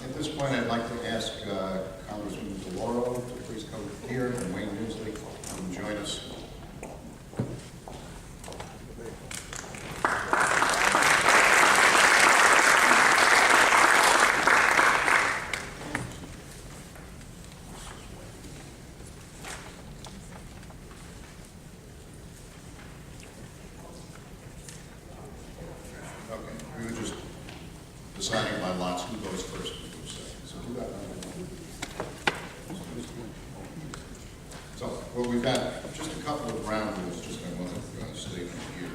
At this point, I'd like to ask Congressman DeLauro to please come here, and Wayne Winsley come join us. Okay, we were just deciding by lots who goes first and who goes second. So who got number one? So, well, we've got just a couple of ground rules, just I want to state them here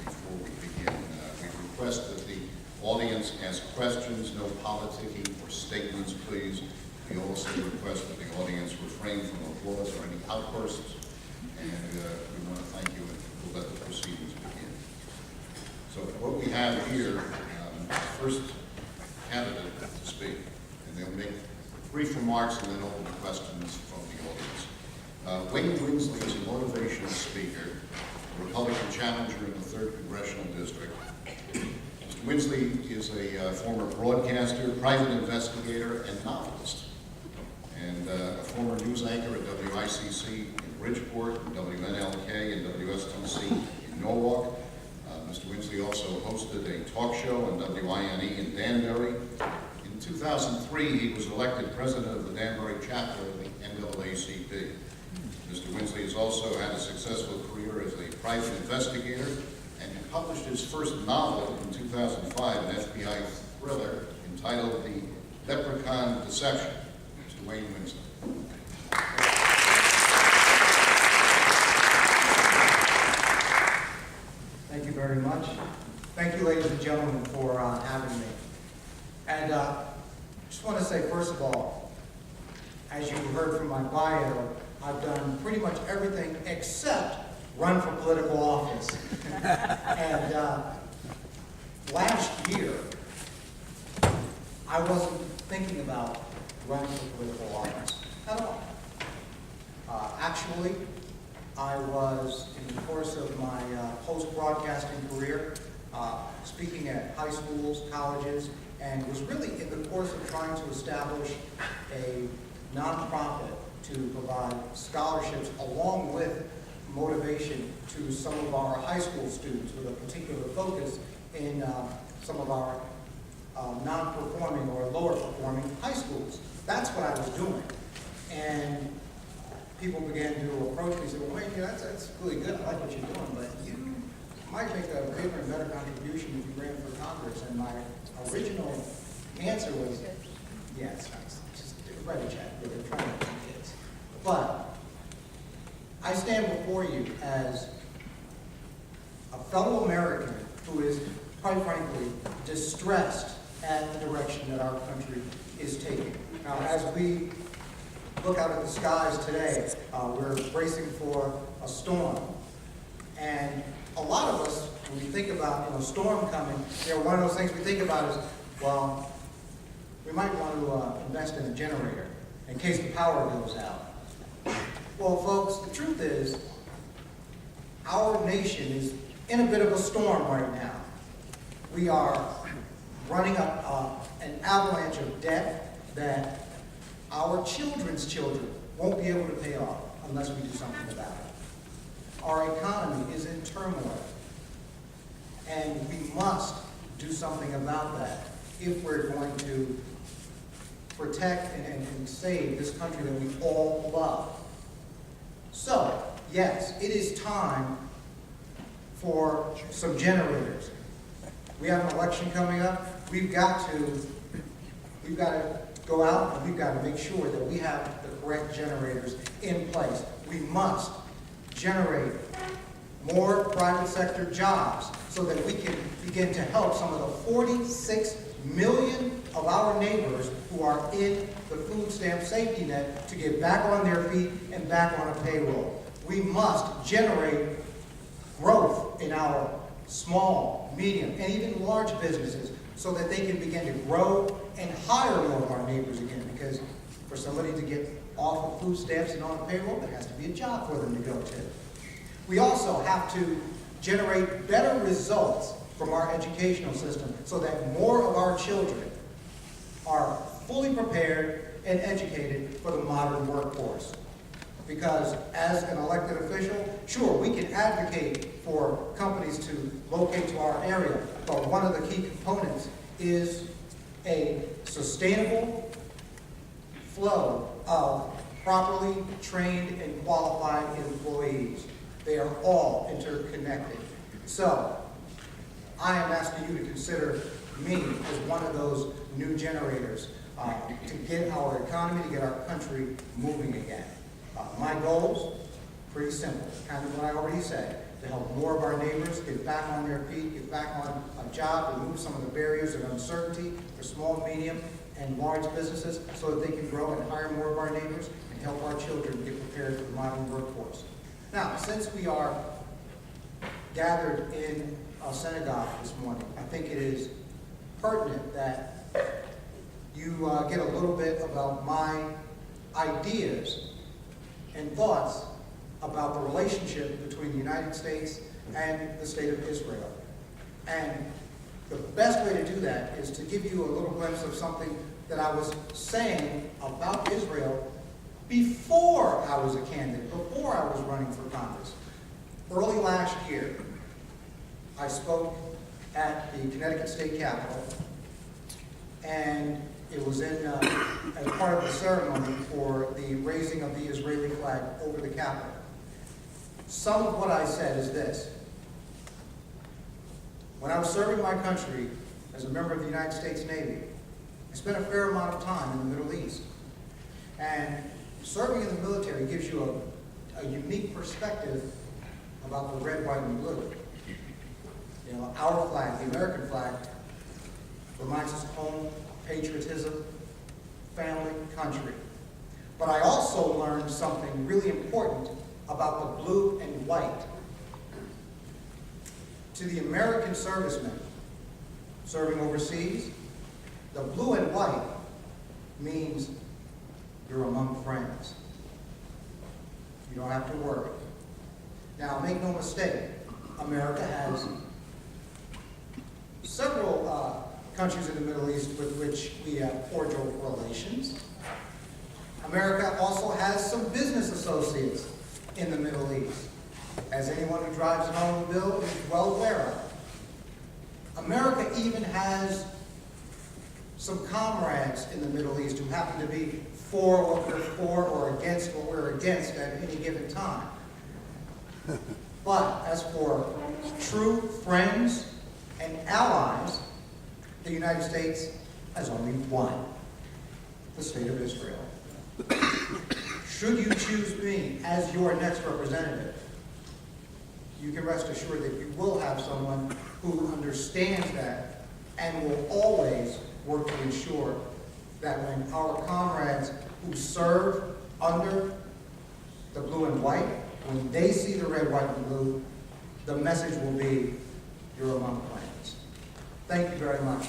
before we begin. We request that the audience ask questions, no politicking or statements, please. We also request that the audience refrain from applause or any outbursts. And we want to thank you, and we'll let the proceedings begin. So what we have here, first candidate to speak, and they'll make brief remarks and then open the questions from the audience. Wayne Winsley is a motivational speaker, a Republican challenger in the 3rd Congressional District. Mr. Winsley is a former broadcaster, private investigator, and novelist, and a former news anchor at WICC in Bridgeport, WNLK, and WSTC in Norwalk. Mr. Winsley also hosted a talk show on WINE in Danbury. In 2003, he was elected president of the Danbury chapter of the NAACP. Mr. Winsley has also had a successful career as a private investigator, and he published his first novel in 2005, an FBI thriller entitled The Leprechaun Deception. Mr. Wayne Winsley. Thank you very much. Thank you, ladies and gentlemen, for having me. And just want to say, first of all, as you heard from my bio, I've done pretty much everything except run for political office. And last year, I wasn't thinking about running for political office at all. Actually, I was, in the course of my post-broadcasting career, speaking at high schools, colleges, and was really in the course of trying to establish a nonprofit to provide scholarships along with motivation to some of our high school students with a particular focus in some of our non-performing or lower-performing high schools. That's what I was doing. And people began to approach me and say, well, Wayne, that's really good. I like what you're doing, but you might make a bigger and better contribution if you ran for Congress. And my original answer was, yeah, it's nice. Just write a check. They're trying to help kids. But I stand before you as a fellow American who is, quite frankly, distressed at the direction that our country is taking. Now, as we look out at the skies today, we're bracing for a storm. And a lot of us, when we think about a storm coming, one of those things we think about is, well, we might want to invest in a generator in case the power goes out. Well, folks, the truth is, our nation is in a bit of a storm right now. We are running up an avalanche of debt that our children's children won't be able to pay off unless we do something about it. Our economy is in turmoil, and we must do something about that if we're going to protect and save this country that we all love. So, yes, it is time for some generators. We have an election coming up. We've got to go out and we've got to make sure that we have the correct generators in place. We must generate more private sector jobs so that we can begin to help some of the 46 million of our neighbors who are in the food stamp safety net to get back on their feet and back on a payroll. We must generate growth in our small, medium, and even large businesses so that they can begin to grow and hire more of our neighbors again, because for somebody to get off of food stamps and on a payroll, there has to be a job for them to go to. We also have to generate better results from our educational system so that more of our children are fully prepared and educated for the modern workforce. Because as an elected official, sure, we can advocate for companies to locate to our area, but one of the key components is a sustainable flow of properly trained and qualified employees. They are all interconnected. So, I am asking you to consider me as one of those new generators to get our economy, to get our country moving again. My goals, pretty simple, kind of what I already said, to help more of our neighbors get back on their feet, get back on a job, remove some of the barriers of uncertainty for small, medium, and large businesses so that they can grow and hire more of our neighbors and help our children get prepared for the modern workforce. Now, since we are gathered in a synagogue this morning, I think it is pertinent that you get a little bit about my ideas and thoughts about the relationship between the United States and the state of Israel. And the best way to do that is to give you a little glimpse of something that I was saying about Israel before I was a candidate, before I was running for Congress. Early last year, I spoke at the Connecticut State Capitol, and it was as part of the ceremony for the raising of the Israeli flag over the Capitol. Some of what I said is this. When I was serving my country as a member of the United States Navy, I spent a fair amount of time in the Middle East. And serving in the military gives you a unique perspective about the red, white, and blue. You know, our flag, the American flag, reminds us of home, patriotism, family, country. But I also learned something really important about the blue and white. To the American servicemen serving overseas, the blue and white means you're among friends. You don't have to worry. Now, make no mistake, America has several countries in the Middle East with which we have cordial relations. America also has some business associates in the Middle East, as anyone who drives an automobile is well aware of. America even has some comrades in the Middle East who happen to be for what we're for or against what we're against at any given time. But as for true friends and allies, the United States has only one, the state of Israel. Should you choose me as your next representative, you can rest assured that you will have someone who understands that and will always work to ensure that when our comrades who serve under the blue and white, when they see the red, white, and blue, the message will be, you're among friends. Thank you very much.